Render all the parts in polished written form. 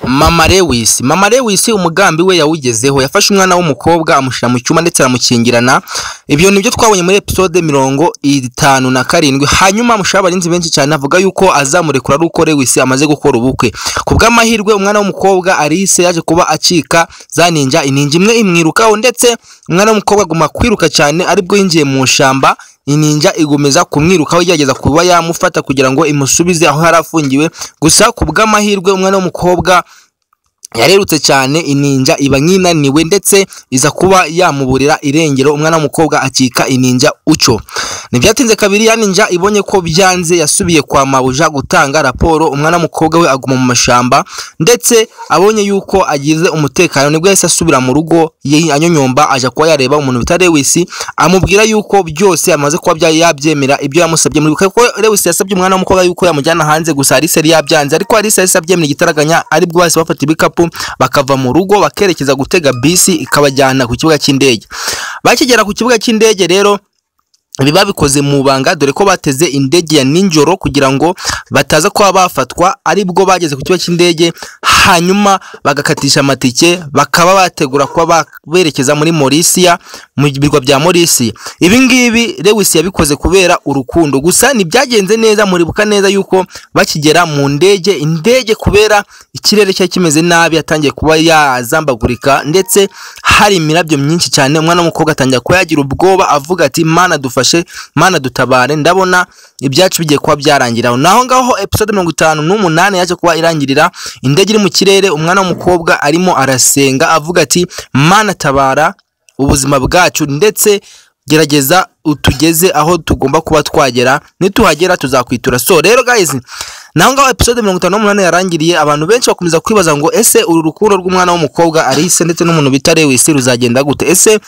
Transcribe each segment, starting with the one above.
Mama Lewis umugambi we yawugezeho, yafashe umwana w'umukobwa amushira mu cyuma ndetse aramukingirana. Ibyo nibyo twabonye muri episode 57. Hanyuma mushaba barinzi benshi cyane avuga yuko azamurekura ruko Lewis amaze gukora ubukwe. Kubw'amahirwe umwana w'umukobwa Alice yaje kuba acika za ninja, ininja imwe imwirukaho ndetse umwana w'umukobwa aguma kwiruka cyane, aribwo yinjiye mu shamba. Ininja igomeza kumwirukaho igerageza kuba yamufata kugira ngo imusubize aho harafungiwe. Gusa kubw'amahirwe umwana w'umukobwa yarerutse cyane, ininja iba nyinaniwe ndetse iza kuba yamuburira irengero. Umwana w'umukobwa akika ininja uco. Nibyatinze kabiri ya ninja ibonye ko byanze, yasubiye kwa mabuja gutanga raporo. Umwana w'umukobwa we aguma mu mashamba ndetse abonye yuko agize umutekano, nibwo yahise asubira mu rugo anyonyomba aja kuba yareba umuntu bita Lewis, amubwira yuko byose amaze kuba yabyemera ibyo yamusabye. Muri ko Lewis yasabye umwana w'umukobwa yuko yamujyana hanze, gusa Alice yari yabyanze, ariko Alice yasabye mu gitaraganya, aribwo bahise bafata ibikapu bakava mu rugo bakerekeza gutega bisi ikabajyana ku kibuga cy'indege. Bakigera ku kibuga cy'indege rero ibi babikoze mu banga, dore ko bateze indege ya ninjoro kugira ngo bataza kuba bafatwa. Aribwo bageze ku kibuga cy'indege, hanyuma bagakatisha amatike bakaba bategura kuba berekeza muri Mauritius, mu birwa bya Mauritius. Ibi ngibi Lewis yabikoze kubera urukundo, gusa ntibyagenze neza. Muribuka neza yuko bakigera mu ndege, indege kubera ikirere cyari kimeze nabi yatangiye kuba yazambagurika ndetse hari imirabyo myinshi cyane. Umwana w'umukobwa atangiye kuba yagira ubwoba avuga ati Mana dufashe, Mana dutabare, ndabona ibyacu bigiye kuba byarangira. Naho ngaho episode 58 yaje kuba irangirira, indege iri mu kirere, umwana w'umukobwa arimo arasenga avuga ati Mana tabara ubuzima bwacu ndetse gerageza utugeze aho tugomba kuba twagera, nituhagera tuzakwitura. So rero guys, naho ngaho episode 58 yarangiriye. Abantu benshi bakomeza kwibaza ngo ese uru rukundo rw'umwana w'umukobwa Alice ndetse n'umuntu bita Lewis ruzagenda gute? Ese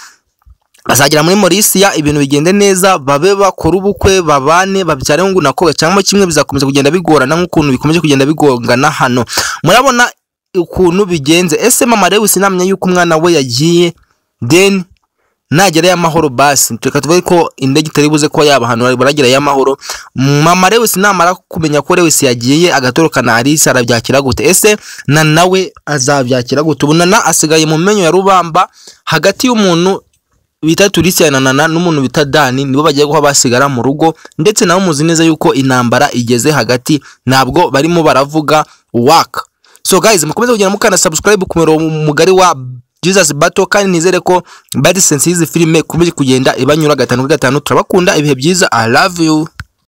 bazagera muri Mauritius ibintu bigende neza, babe bakora ubukwe, babane, babyare ngo nakoga, cyangwa kimwe bizakomeza kugenda bigorana nk'ukuntu bikomeje kugenda bigongana hano? Murabona ukuntu bigenze. Ese Mama Lewis namenya yuko umwana we yagiye, then nagera y'amahoro basi reka tuvuge ko indege itari buze ko yaba hano baragira y'amahoro. Mama Lewis namara kumenya ko Lewis yagiye agatoroka na Alice arabyakira gute? Ese na nawe azabyakira gute? Ubunana asigaye mu menyo ya rubamba hagati y'umuntu bita Tulisia na Nana n'umuntu bita Dani, nibo bagiye guha basigara mu rugo, ndetse naho muzi neza yuko intambara igeze hagati, ntabwo barimo baravuga waka. So guys, mukomeze kugenda mukana subscribe ku mugari wa Jesus Battle, kandi nizere ko Bad Sense y'izi filime kumeje kugenda ibanyura 5 kuri 5. Turabakunda, ibihe byiza, I love you.